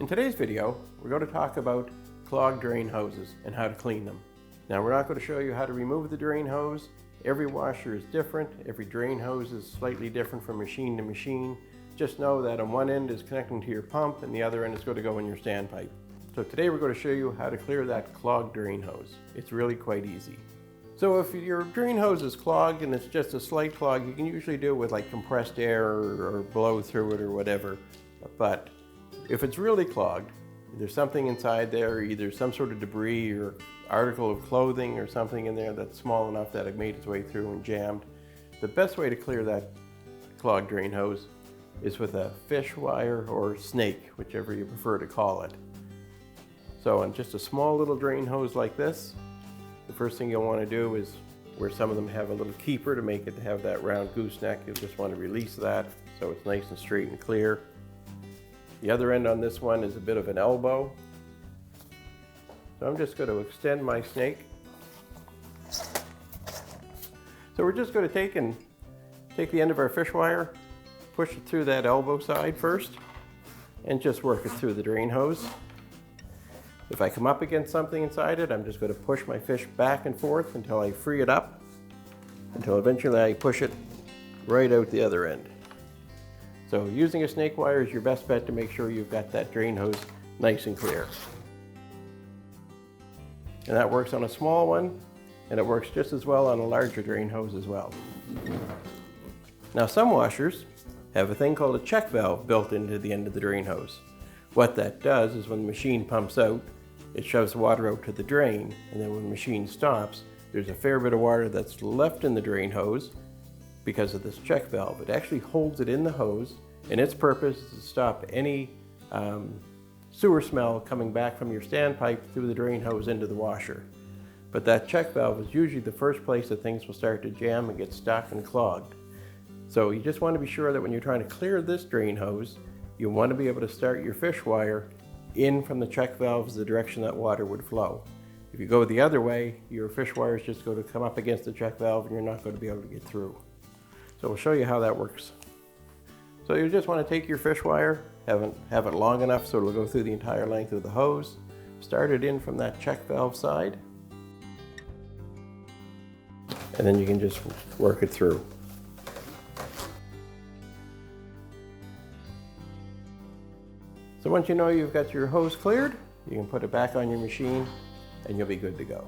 In today's video, we're going to talk about clogged drain hoses and how to clean them. Now, we're not going to show you how to remove the drain hose. Every washer is different. Every drain hose is slightly different from machine to machine. Just know that on one end is connecting to your pump and the other end is going to go in your standpipe. So today we're going to show you how to clear that clogged drain hose. It's really quite easy. So if your drain hose is clogged and it's just a slight clog, you can usually do it with like compressed air or blow through it or whatever. But if it's really clogged, there's something inside there, either some sort of debris or article of clothing or something in there that's small enough that it made its way through and jammed. The best way to clear that clogged drain hose is with a fish wire or snake, whichever you prefer to call it. So on just a small little drain hose like this, the first thing you'll want to do is, where some of them have a little keeper to make it have that round gooseneck, you'll just want to release that so it's nice and straight and clear. The other end on this one is a bit of an elbow. So I'm just going to extend my snake. So we're just going to take the end of our fish wire, push it through that elbow side first, and just work it through the drain hose. If I come up against something inside it, I'm just going to push my fish back and forth until I free it up, until eventually I push it right out the other end. So using a snake wire is your best bet to make sure you've got that drain hose nice and clear. And that works on a small one, and it works just as well on a larger drain hose as well. Now, some washers have a thing called a check valve built into the end of the drain hose. What that does is when the machine pumps out, it shoves water out to the drain, and then when the machine stops, there's a fair bit of water that's left in the drain hose because of this check valve. It actually holds it in the hose, and its purpose is to stop any sewer smell coming back from your standpipe through the drain hose into the washer. But that check valve is usually the first place that things will start to jam and get stuck and clogged. So you just want to be sure that when you're trying to clear this drain hose, you want to be able to start your fish wire in from the check valves the direction that water would flow. If you go the other way, your fish wire is just going to come up against the check valve and you're not going to be able to get through. So we'll show you how that works. So you just want to take your fish wire, have it long enough so it'll go through the entire length of the hose, start it in from that check valve side, and then you can just work it through. So once you know you've got your hose cleared, you can put it back on your machine and you'll be good to go.